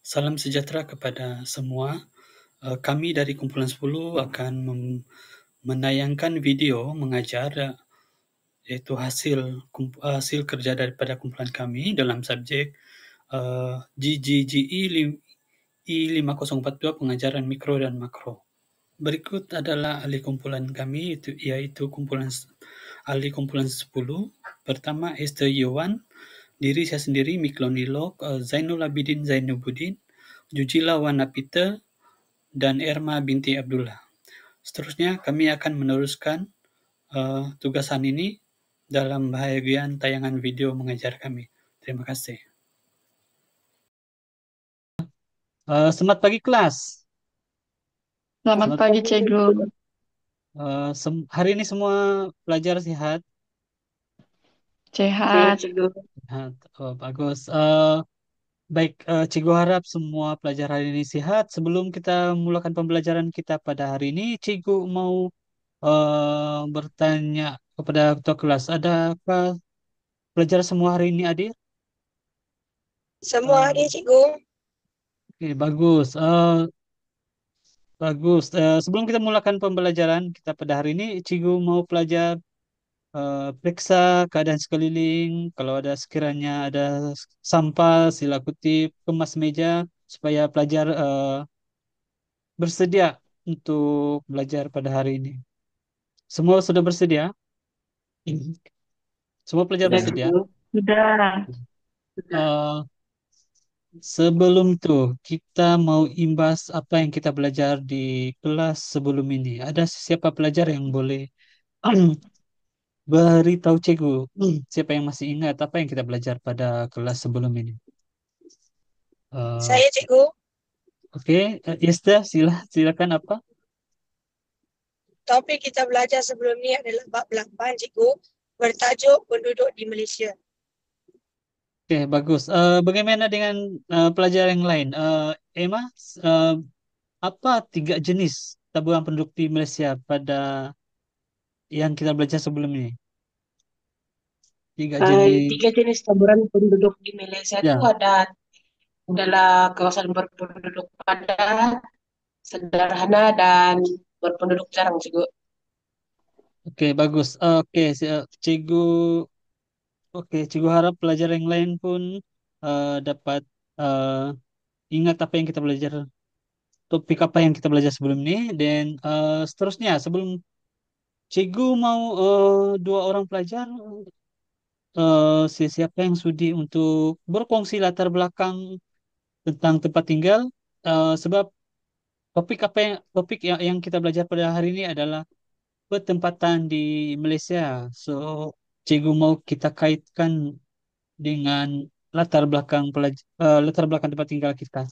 Salam sejahtera kepada semua. Kami dari Kumpulan 10 akan menayangkan video mengajar, iaitu hasil kerja daripada kumpulan kami dalam subjek GGGE I5042 pengajaran mikro dan makro. Berikut adalah ahli kumpulan kami, yaitu ahli kumpulan 10. Pertama, Esther Yowan, diri saya sendiri, Miklonilog, Zainul Abidin Zainubuddin, Jujila Wana Peter, dan Erma binti Abdullah. Seterusnya, kami akan meneruskan tugasan ini dalam bahagian tayangan video mengajar kami. Terima kasih. Selamat pagi kelas. Selamat Selamat pagi, pagi. Cikgu. Hari ini semua pelajar sehat. Sehat. Sehat. Oh, bagus. Baik, Cikgu harap semua pelajar hari ini sehat. Sebelum kita memulakan pembelajaran kita pada hari ini, Cikgu mau bertanya kepada ketua kelas, adakah pelajar semua hari ini hadir? Semua hadir, Cikgu. Oke, bagus. Bagus. Sebelum kita memulakan pembelajaran kita pada hari ini, Cikgu mau pelajar periksa keadaan sekeliling. Kalau ada sekiranya ada sampah, sila kutip, kemas meja supaya pelajar bersedia untuk belajar pada hari ini. Semua sudah bersedia? Semua pelajar Sudah, bersedia? Cikgu. Sudah. Eh, Sebelum itu, kita mau imbas apa yang kita belajar di kelas sebelum ini. Ada siapa pelajar yang boleh beritahu cikgu, siapa yang masih ingat apa yang kita belajar pada kelas sebelum ini? Eh, Saya, Cikgu. Oke, Yesta, silakan apa? Topik kita belajar sebelum ni adalah bab 8, Cikgu. Bertajuk penduduk di Malaysia. Oke, bagus. Bagaimana dengan pelajar yang lain? Emma, eh, apa 3 jenis tabuhan penduduk di Malaysia pada yang kita belajar sebelum ini? 3 jenis. 3 jenis taburan penduduk di Malaysia itu Ya, adalah kawasan berpenduduk padat, sederhana, dan berpenduduk jarang juga. oke, bagus. Cikgu, cikgu harap pelajar yang lain pun dapat eh, ingat apa yang kita belajar, topik apa yang kita belajar sebelum ini, dan seterusnya sebelum cikgu mau 2 orang pelajar siapa yang sudi untuk berkongsi latar belakang tentang tempat tinggal, sebab topik yang kita belajar pada hari ini adalah pertempatan di Malaysia. So, cikgu mau kita kaitkan dengan latar belakang tempat tinggal kita.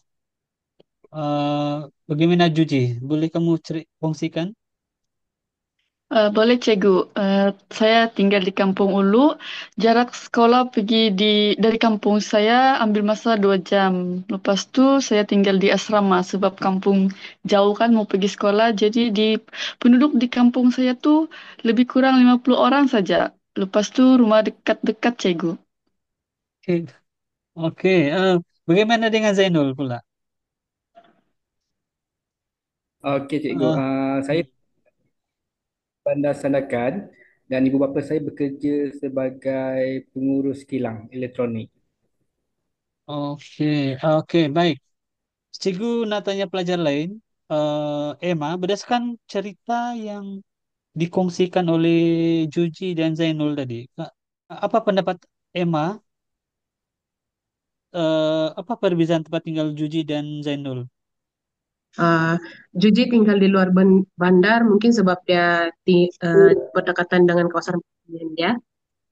Bagaimana Juji? Boleh kamu kongsikan? Boleh, Cikgu. Saya tinggal di Kampung Ulu. Jarak sekolah dari kampung saya ambil masa 2 jam. Lepas tu saya tinggal di asrama sebab kampung jauh kan mau pergi sekolah. Jadi penduduk di kampung saya tu lebih kurang 50 orang saja. Lepas tu rumah dekat-dekat, Cikgu. Oke, oke. Bagaimana dengan Zainul pula? Okey cikgu, Eh, saya Bandar Sandakan dan ibu bapa saya bekerja sebagai pengurus kilang elektronik. oke, oke, baik. Cikgu nak tanya pelajar lain, Emma, berdasarkan cerita yang dikongsikan oleh Juji dan Zainul tadi, apa pendapat Emma? Apa perbedaan tempat tinggal Juji dan Zainul? Uh, Juji tinggal di luar bandar mungkin sebab dia berdekatan dengan kawasan pertanian dia.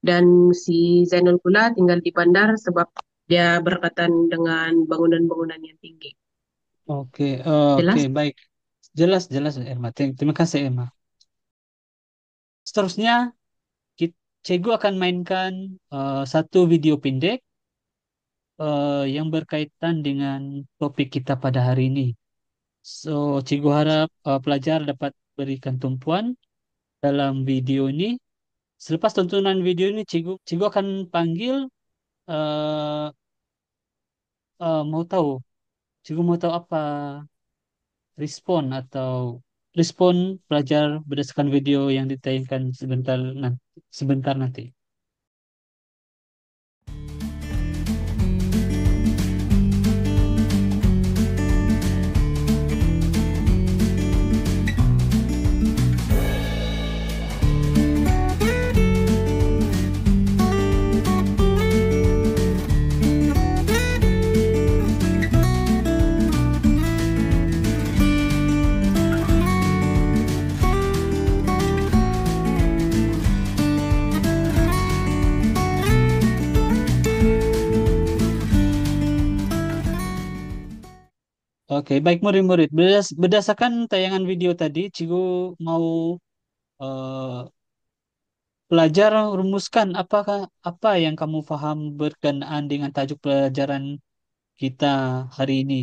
Dan si Zainul pula tinggal di bandar sebab dia berdekatan dengan bangunan-bangunan yang tinggi. Oke, oke, Jelas? baik. Jelas, jelas, Emma. Terima kasih, Emma. Seterusnya, Cikgu akan mainkan satu video pendek yang berkaitan dengan topik kita pada hari ini. So, Cikgu harap pelajar dapat berikan tumpuan dalam video ini. Selepas tontonan video ini, Cikgu akan panggil, mau tahu Cikgu mau tahu apa respon atau respon pelajar berdasarkan video yang ditayangkan sebentar nanti. Oke, baik murid-murid. Berdasarkan tayangan video tadi, Cikgu mau eh, pelajar rumuskan apa yang kamu paham berkenaan dengan tajuk pelajaran kita hari ini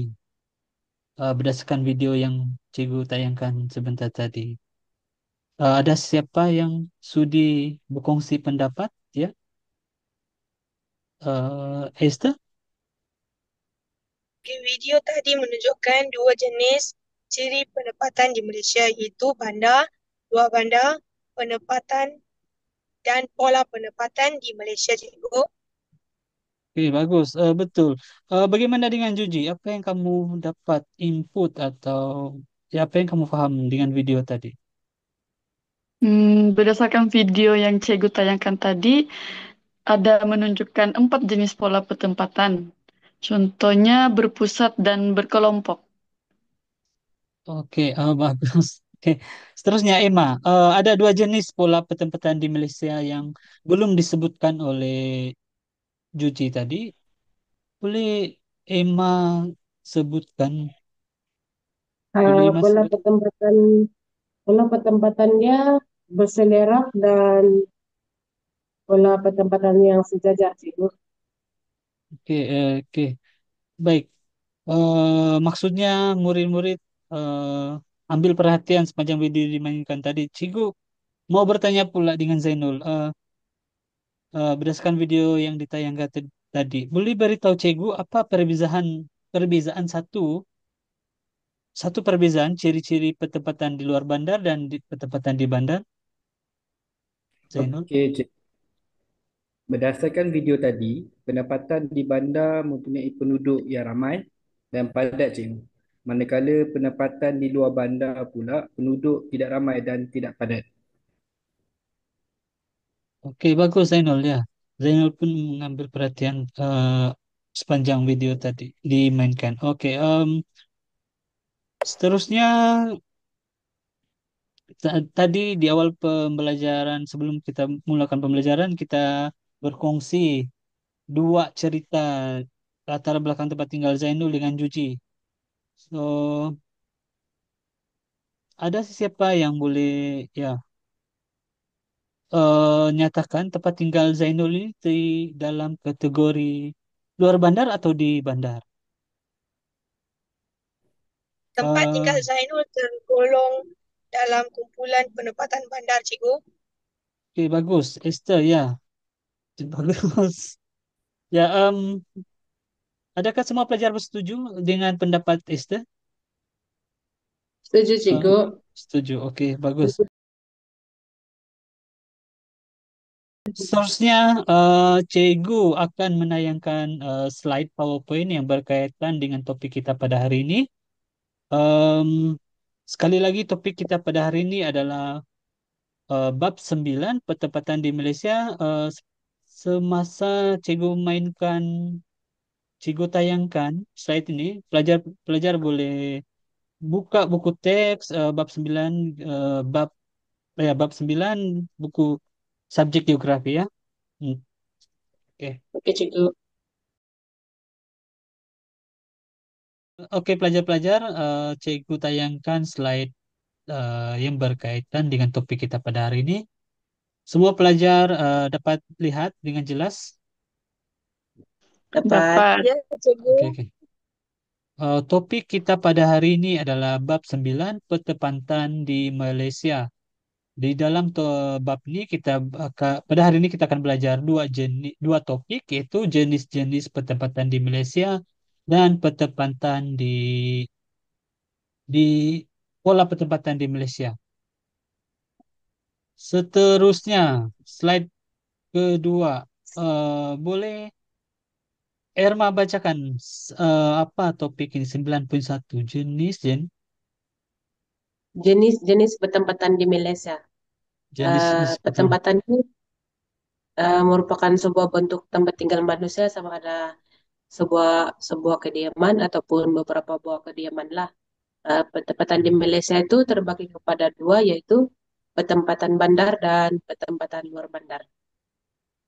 berdasarkan video yang Cikgu tayangkan sebentar tadi. Ada siapa yang sudi berkongsi pendapat ya? Esther? Video tadi menunjukkan dua jenis ciri penempatan di Malaysia, iaitu bandar, luar bandar, penempatan dan pola penempatan di Malaysia, cikgu. Oke, bagus. Betul. Bagaimana dengan Juji? Apa yang kamu dapat input atau ya apa yang kamu paham dengan video tadi? Berdasarkan video yang Cikgu tayangkan tadi, ada menunjukkan 4 jenis pola penempatan. Contohnya berpusat dan berkelompok. Oke, bagus. Oke, seterusnya Emma. Ada dua jenis pola penempatan di Malaysia yang belum disebutkan oleh Juji tadi. Boleh Emma sebutkan? Boleh Emma Pola sebut? penempatan pola penempatannya berselerak dan pola penempatan yang sejajar, cikgu. Oke, oke. Baik. Maksudnya murid-murid ambil perhatian sepanjang video dimainkan tadi. Cikgu mau bertanya pula dengan Zainul. Berdasarkan video yang ditayangkan tadi, boleh beritahu Cikgu apa perbezaan satu perbezaan ciri-ciri penempatan di luar bandar dan penempatan di bandar, Zainul? Okey, berdasarkan video tadi, pendapatan di bandar mempunyai penduduk yang ramai dan padat, cikgu. Manakala pendapatan di luar bandar pula penduduk tidak ramai dan tidak padat. Oke, bagus Zainul ya. Zainul pun mengambil perhatian sepanjang video tadi dimainkan. Oke, seterusnya tadi di awal pembelajaran sebelum kita mulakan pembelajaran kita berkongsi dua cerita latar belakang tempat tinggal Zainul dengan Juji. So, ada siapa yang boleh ya nyatakan tempat tinggal Zainul ini di dalam kategori luar bandar atau di bandar? Tempat tinggal Eh, Zainul tergolong dalam kumpulan penempatan bandar, cikgu. oke, bagus. Esther ya, bagus. Ya, adakah semua pelajar bersetuju dengan pendapat Esther? Setuju, Eh, cikgu. setuju. Oke, bagus. Seterusnya, Cikgu akan menayangkan slide PowerPoint yang berkaitan dengan topik kita pada hari ini. Em, Sekali lagi, topik kita pada hari ini adalah bab 9 penempatan di Malaysia. Semasa Cikgu mainkan, Cikgu tayangkan slide ini, pelajar boleh buka buku teks bab 9 bab bab 9 buku subjek geografi ya. Hmm, Oke. Oke, cikgu. Oke, pelajar-pelajar, Cikgu tayangkan slide yang berkaitan dengan topik kita pada hari ini. Semua pelajar dapat lihat dengan jelas. Dapat. Dapat. Ya, cikgu. Oke, oke. Topik kita pada hari ini adalah bab 9 penempatan di Malaysia. Di dalam bab ini pada hari ini kita akan belajar dua topik yaitu jenis-jenis penempatan di Malaysia dan penempatan di pola penempatan di Malaysia. Seterusnya, slide kedua. Boleh Erma bacakan apa topik ini? 91 Jenis-jenis petempatan di Malaysia. jenis betul. Petempatan ini merupakan sebuah bentuk tempat tinggal manusia sama ada sebuah sebuah kediaman ataupun beberapa buah kediaman lah. Petempatan di Malaysia itu terbagi kepada dua, yaitu petempatan bandar dan petempatan luar bandar.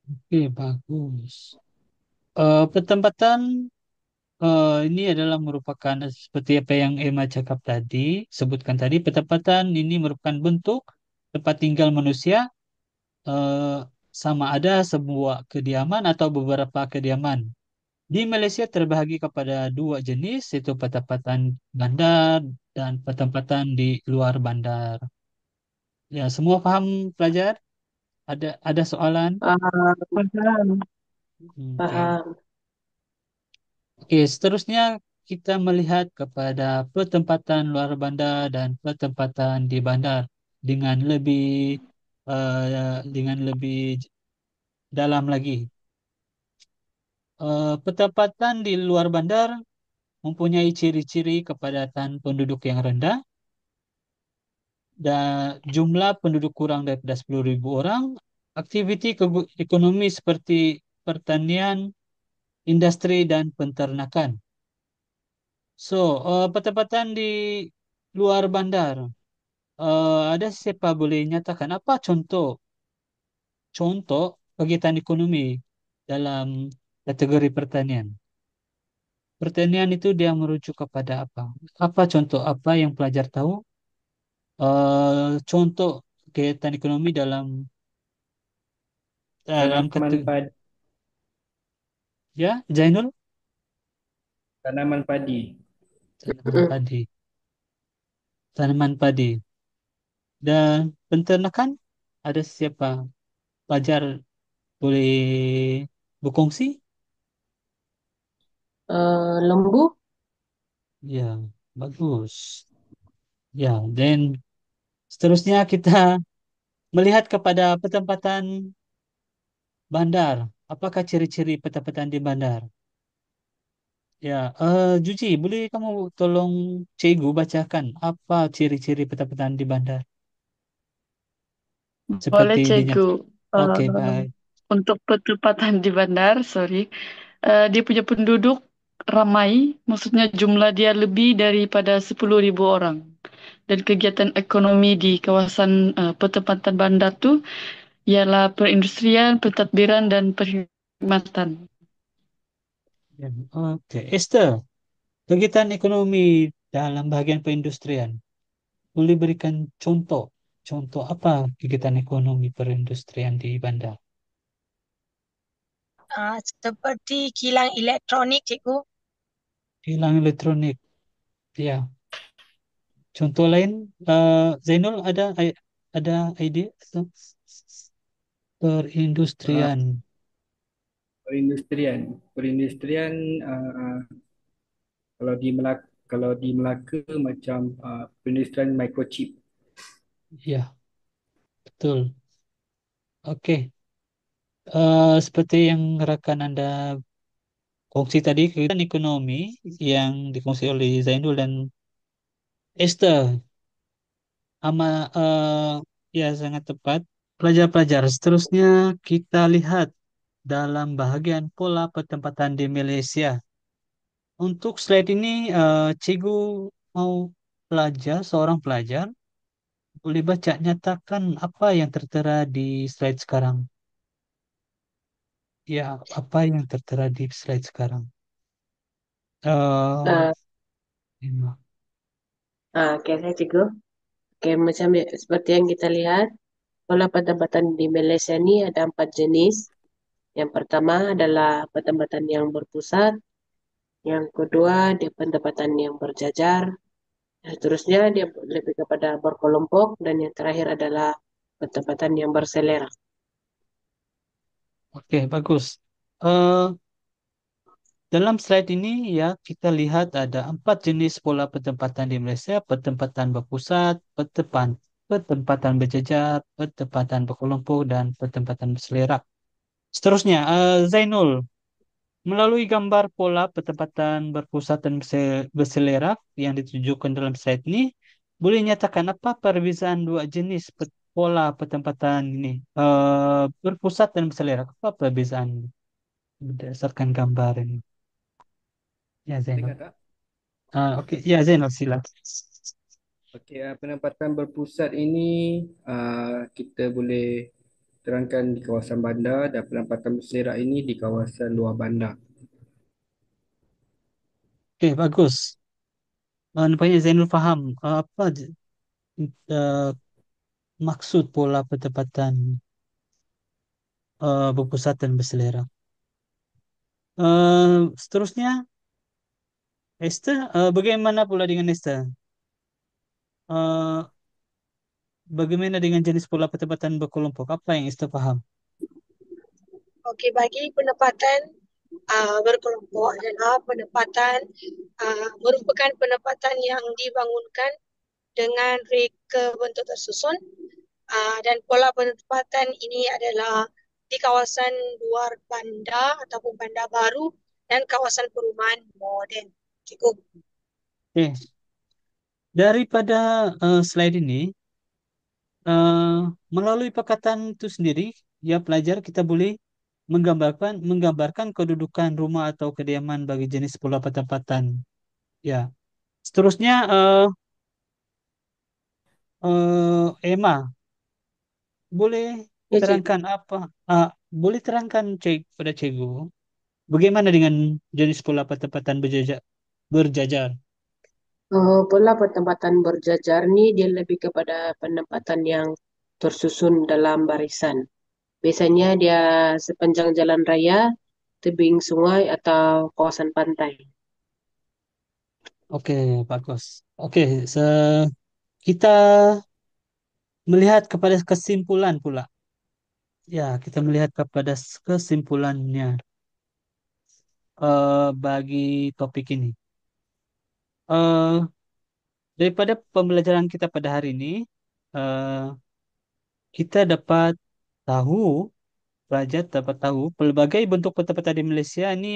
Oke, bagus. Penempatan ini adalah merupakan seperti apa yang Emma cakap tadi, sebutkan tadi, penempatan ini merupakan bentuk tempat tinggal manusia eh, sama ada sebuah kediaman atau beberapa kediaman. Di Malaysia terbagi kepada dua jenis, yaitu penempatan bandar dan penempatan di luar bandar. Ya, semua paham pelajar? Ada soalan? Paham. Oke. Paham. Oke, seterusnya kita melihat kepada penempatan luar bandar dan penempatan di bandar dengan lebih dalam lagi. Penempatan di luar bandar mempunyai ciri-ciri kepadatan penduduk yang rendah dan jumlah penduduk kurang daripada 10.000 orang, aktiviti ekonomi seperti pertanian, industri, dan peternakan. So, penempatan di luar bandar. Ada siapa boleh nyatakan apa contoh kegiatan ekonomi dalam kategori pertanian? Pertanian itu dia merujuk kepada apa? Apa contoh apa yang pelajar tahu? Contoh kegiatan ekonomi dalam dalam Tanaman kategori padi, ya, Zainul, tanaman padi. tanaman padi, tanaman padi dan peternakan. Ada siapa? Pelajar boleh berkongsi? Lembu, Ya, bagus. Ya, dan seterusnya kita melihat kepada penempatan bandar. Apakah ciri-ciri penempatan di bandar? Ya, Juji, boleh kamu tolong Cikgu bacakan apa ciri-ciri penempatan di bandar? Boleh Seperti cikgu. dinyatakan. Oke, Eh, baik. untuk penempatan di bandar, sorry, dia punya penduduk ramai, maksudnya jumlah dia lebih daripada 10.000 orang. Dan kegiatan ekonomi di kawasan penempatan bandar tu ialah perindustrian, pentadbiran dan perkhidmatan. Ya, oke, Esther, kegiatan ekonomi dalam bagian perindustrian. Boleh berikan contoh. Contoh apa kegiatan ekonomi perindustrian di bandar? Seperti kilang elektronik, cikgu. Kilang elektronik. Ya, contoh lain, Zainul ada ide atau Uh, perindustrian? perindustrian kalau di Melaka macam perindustrian microchip. Ya, betul. Oke. Seperti yang rekan Anda kongsi tadi, kegiatan ekonomi yang dikongsi oleh Zainul dan Esther, ya sangat tepat. Pelajar-pelajar, seterusnya kita lihat dalam bahagian pola penempatan di Malaysia. Untuk slide ini, Cikgu mau seorang pelajar, boleh baca, nyatakan apa yang tertera di slide sekarang. Ya, apa yang tertera di slide sekarang? Eh, uh, ini. oke, saya cikgu. Oke, macam seperti yang kita lihat, pola petempatan di Malaysia ini ada 4 jenis. Yang pertama adalah petempatan yang berpusat, yang kedua dia petempatan yang berjajar, seterusnya dia lebih kepada berkelompok, dan yang terakhir adalah petempatan yang berselera. Oke, bagus. Eh, dalam slide ini ya kita lihat ada 4 jenis pola penempatan di Malaysia: penempatan berpusat, penempatan berjejar, penempatan berkelompok, dan penempatan berselerak. Seterusnya, Zainul, melalui gambar pola penempatan berpusat dan berselerak yang ditunjukkan dalam slide ini, boleh nyatakan apa perbezaan dua jenis pola penempatan ini, berpusat dan berselerak? Apa perbezaan berdasarkan gambar ini? Ya, Dengar Zainul. tak? Oke, ya Zainal sila. Okey, penempatan berpusat ini kita boleh terangkan di kawasan bandar dan penempatan berselerak ini di kawasan luar bandar. Oke, bagus. Nampaknya Zainul faham apa uh, maksud pola penempatan berpusat dan berselerak. Seterusnya, Esther, bagaimana pula dengan Esther? Uh, Bagaimana dengan jenis pola penempatan berkelompok? Apa yang Esther faham? Okey, bagi penempatan berkelompok adalah penempatan merupakan penempatan yang dibangunkan dengan reka bentuk tersusun dan pola penempatan ini adalah di kawasan luar bandar ataupun bandar baru dan kawasan perumahan moden. Cukup. Oke, daripada slide ini, uh, melalui perkataan itu sendiri, ya pelajar kita boleh menggambarkan kedudukan rumah atau kediaman bagi jenis pola penempatan. Ya, seterusnya Emma, boleh Ya, Cikgu. terangkan apa? ah, Boleh terangkan pada cikgu, bagaimana dengan jenis pola penempatan berjajar? Pola penempatan berjajar ni dia lebih kepada penempatan yang tersusun dalam barisan. Biasanya dia sepanjang jalan raya, tebing sungai atau kawasan pantai. Oke, bagus. Oke, kita melihat kepada kesimpulan pula. Ya, kita melihat kepada kesimpulannya bagi topik ini. Eh, Daripada pembelajaran kita pada hari ini, eh, kita dapat tahu, pelajar dapat tahu pelbagai bentuk peta-peta di Malaysia ini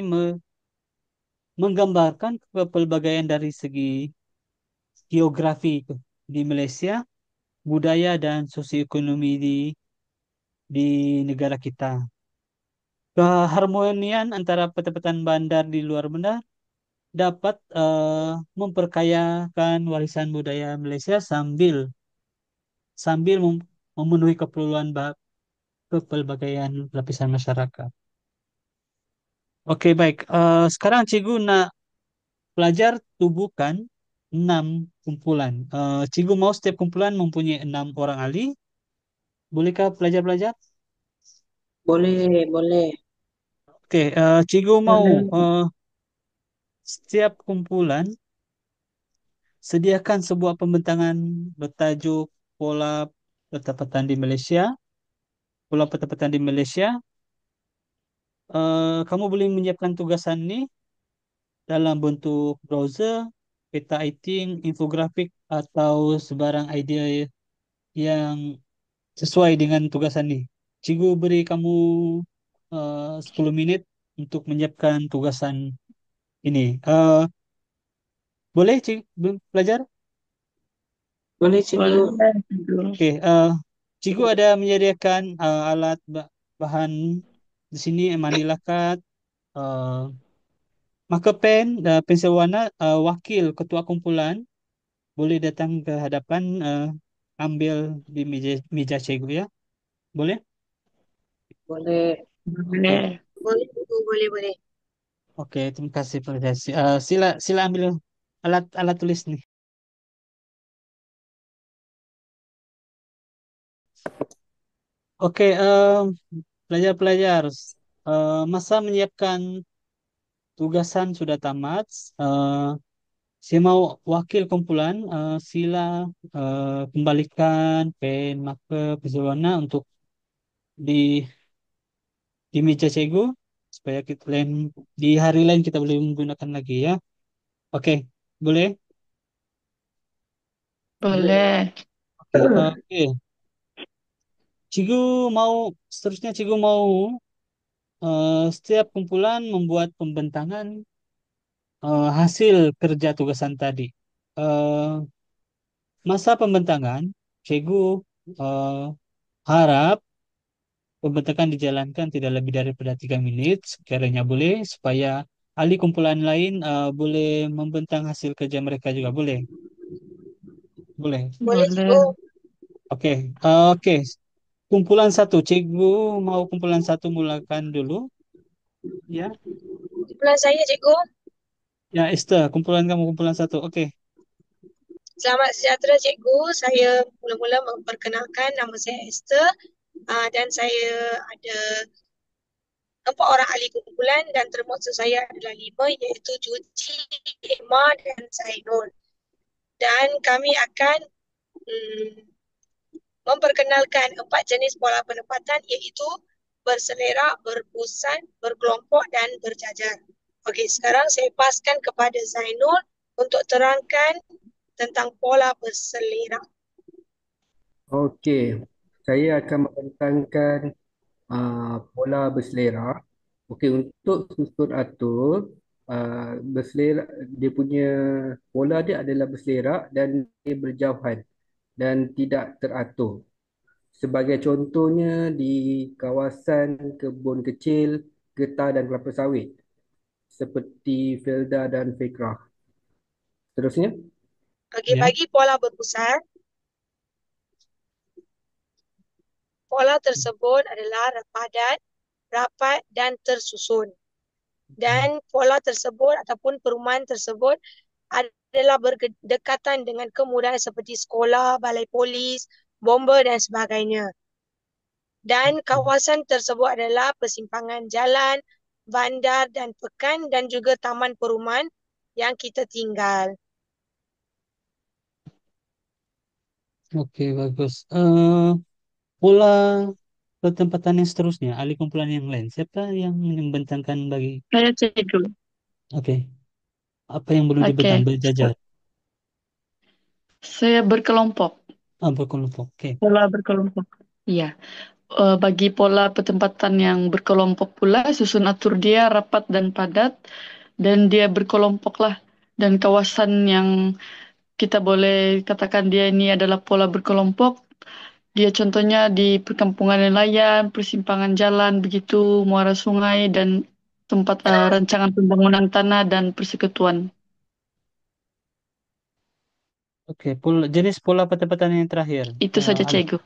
menggambarkan kepelbagaian dari segi geografi di Malaysia, budaya dan sosioekonomi di negara kita. Keharmonian antara peta-peta bandar di luar bandar dapat memperkayakan warisan budaya Malaysia sambil sambil memenuhi keperluan kepelbagaian lapisan masyarakat. Oke, baik. Sekarang Cikgu nak pelajar tubuhkan 6 kumpulan. Cikgu mau setiap kumpulan mempunyai 6 orang ahli. Bolehkah pelajar-pelajar? Boleh, boleh. Oke, Cikgu mau Boleh. setiap kumpulan sediakan sebuah pembentangan bertajuk pola petapatan di Malaysia. Pola petapatan di Malaysia. Kamu boleh menyiapkan tugasan ini dalam bentuk browser, peta iting, infografik, atau sebarang idea yang sesuai dengan tugasan ini. Cikgu beri kamu 10 menit untuk menyiapkan tugasan ini. Boleh, pelajar? Boleh, Cikgu. Boleh, Cikgu. Oke, Cikgu ada menyediakan alat bahan di sini, Manila card, uh, marker pen, pensel warna. Wakil ketua kumpulan boleh datang ke hadapan, ambil di meja cikgu ya. Boleh? Boleh. Oke, Boleh. Boleh, Cikgu, boleh, boleh. oke, terima kasih pelajar. Sila sila ambil alat alat tulis nih. Oke, pelajar-pelajar, masa menyiapkan tugasan sudah tamat. Saya mau wakil kumpulan, sila kembalikan pen, marker, pensil warna untuk di di meja cikgu. supaya kita lain di hari lain kita boleh menggunakan lagi ya. Oke, boleh? Boleh. Oke, oke. Cigu mau seterusnya Cigu mau setiap kumpulan membuat pembentangan hasil kerja tugasan tadi. Eh, Masa pembentangan, Cikgu eh, harap pembentangan dijalankan tidak lebih daripada 3 menit, sekiranya boleh, supaya ahli kumpulan lain boleh membentang hasil kerja mereka juga boleh. Boleh. Boleh Boleh. cikgu. Oke, oke. Kumpulan satu, Cikgu mau kumpulan satu mulakan dulu, ya. Kumpulan saya cikgu. Ya, Esther, kumpulan kamu kumpulan satu. Oke, Selamat sejahtera cikgu. Saya mula-mula memperkenalkan nama saya Esther. Dan saya ada 4 orang ahli kumpulan dan termasuk saya adalah 5 iaitu Juji, Emma dan Zainul. Dan kami akan mm, memperkenalkan 4 jenis pola penempatan iaitu berselerak, berpusat, berkelompok dan berjajar. Okey, sekarang saya paskan kepada Zainul untuk terangkan tentang pola berselerak. Okey, saya akan membentangkan pola berselera. Okey, untuk susun atur berselera, dia punya pola dia adalah berselerak dan dia berjauhan dan tidak teratur. Sebagai contohnya di kawasan kebun kecil, getah dan kelapa sawit seperti Felda dan Fikrah. Seterusnya, Okey, ya. bagi pola berpusat, pola tersebut adalah padat, rapat dan tersusun. Dan pola tersebut ataupun perumahan tersebut adalah berdekatan dengan kemudahan seperti sekolah, balai polis, bomba dan sebagainya. Dan kawasan tersebut adalah persimpangan jalan, bandar dan pekan dan juga taman perumahan yang kita tinggal. Oke, bagus. Pola pertempatan yang seterusnya, ahli kumpulan yang lain. Siapa yang membentangkan bagi? Saya cikgu. Oke, apa yang belum dibentang? Oke. Berjajar. Saya berkelompok. Berkelompok. Oke. Pola berkelompok. Iya. Bagi pola pertempatan yang berkelompok pula, susun atur dia rapat dan padat, dan dia berkelompok lah. Dan kawasan yang kita boleh katakan dia ini adalah pola berkelompok, dia contohnya di perkampungan nelayan, persimpangan jalan, begitu, muara sungai, dan tempat rancangan pembangunan tanah dan persekutuan. Oke, jenis pola pertempatan yang terakhir. Itu saja, Ali. cikgu.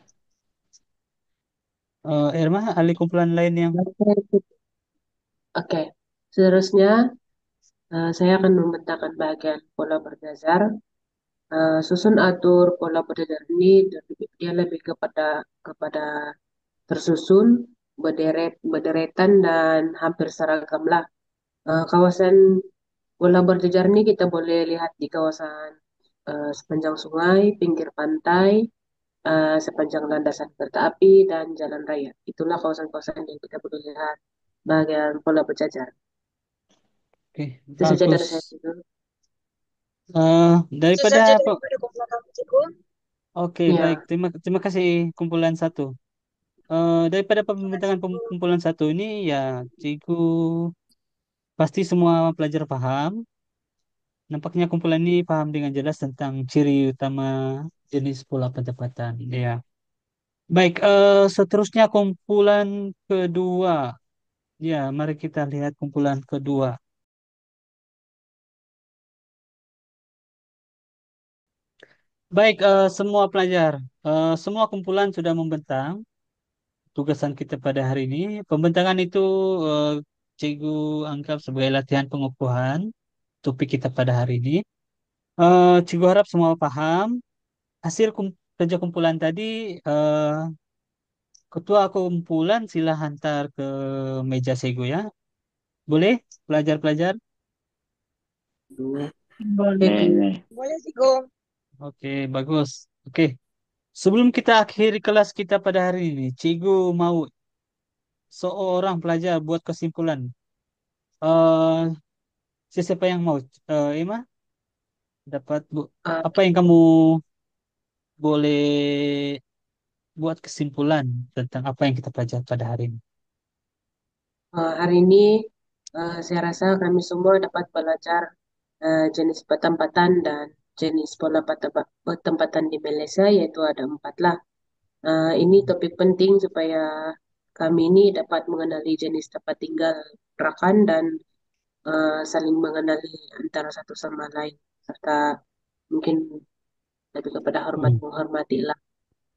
Irma, ahli kumpulan lain yang Oke, seterusnya saya akan membentangkan bagian pola berjajar. Susun atur pola berjajar ini dia lebih kepada tersusun, berderetan dan hampir seragam lah. Kawasan pola berjajar ini kita boleh lihat di kawasan sepanjang sungai, pinggir pantai, sepanjang landasan kereta api dan jalan raya. Itulah kawasan-kawasan yang kita boleh lihat bagian pola berjajar. oke, Itu saja dari bagus. saya dulu. Itu Daripada saja apa? daripada kumpulan kami cikgu. Oke, baik. Ya, Terima kasih kumpulan satu. Daripada Terima kasih pembentangan cikgu. kumpulan satu ini, ya, cikgu pasti semua pelajar paham. Nampaknya kumpulan ini paham dengan jelas tentang ciri utama jenis pola penempatan. Ya. Baik, seterusnya kumpulan kedua. Ya, mari kita lihat kumpulan kedua. Baik, semua pelajar, semua kumpulan sudah membentang tugasan kita pada hari ini. Pembentangan itu eh, cikgu anggap sebagai latihan pengukuhan topik kita pada hari ini. Cikgu harap semua paham. Hasil kerja kumpulan tadi, eh, ketua kumpulan sila hantar ke meja sego ya. Boleh, pelajar-pelajar? itu. Boleh. Boleh cikgu. Oke, bagus. Oke, sebelum kita akhiri kelas kita pada hari ini, cikgu mau seorang pelajar buat kesimpulan. eh siapa yang mau? Ima, dapat bu. Uh, Apa yang kamu boleh buat kesimpulan tentang apa yang kita pelajari pada hari ini? Hari ini saya rasa kami semua dapat belajar jenis petempatan dan jenis pola petempatan di Malaysia, yaitu ada empat lah. Ini topik penting supaya kami ini dapat mengenali jenis tempat tinggal rakan dan saling mengenali antara satu sama lain, serta mungkin lebih kepada hormat Hmm. menghormati lah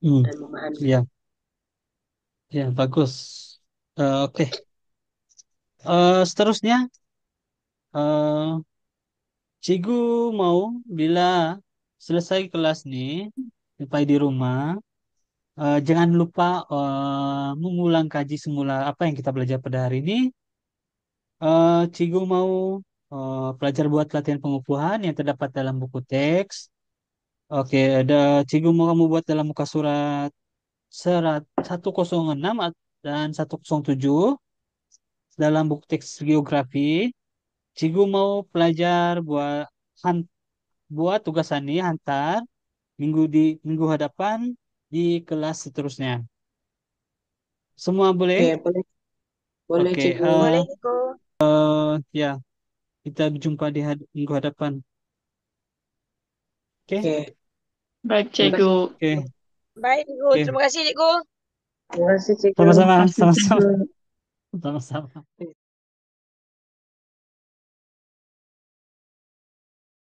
Hmm. dan memahami. Ya, ya bagus. Oke. Seterusnya, eh Cikgu mau bila selesai kelas nih, sampai di rumah, jangan lupa mengulang kaji semula apa yang kita belajar pada hari ini. Cikgu mau pelajar buat latihan pengukuhan yang terdapat dalam buku teks. Oke, ada Cikgu mau kamu buat dalam muka surat 106 dan 107 dalam buku teks geografi. Cikgu mau pelajar buat tugasan ini hantar minggu hadapan di kelas seterusnya. Semua boleh? Oke, boleh, boleh Oke, cikgu. Boleh, Cikgu. ya kita berjumpa di minggu hadapan. Oke, Oke, Baik, terima kasih. cikgu. oke, Baik, Cikgu. oke. Terima kasih, Cikgu. Terima kasih cikgu. Sama-sama, Terima kasih, sama-sama, cikgu. sama-sama.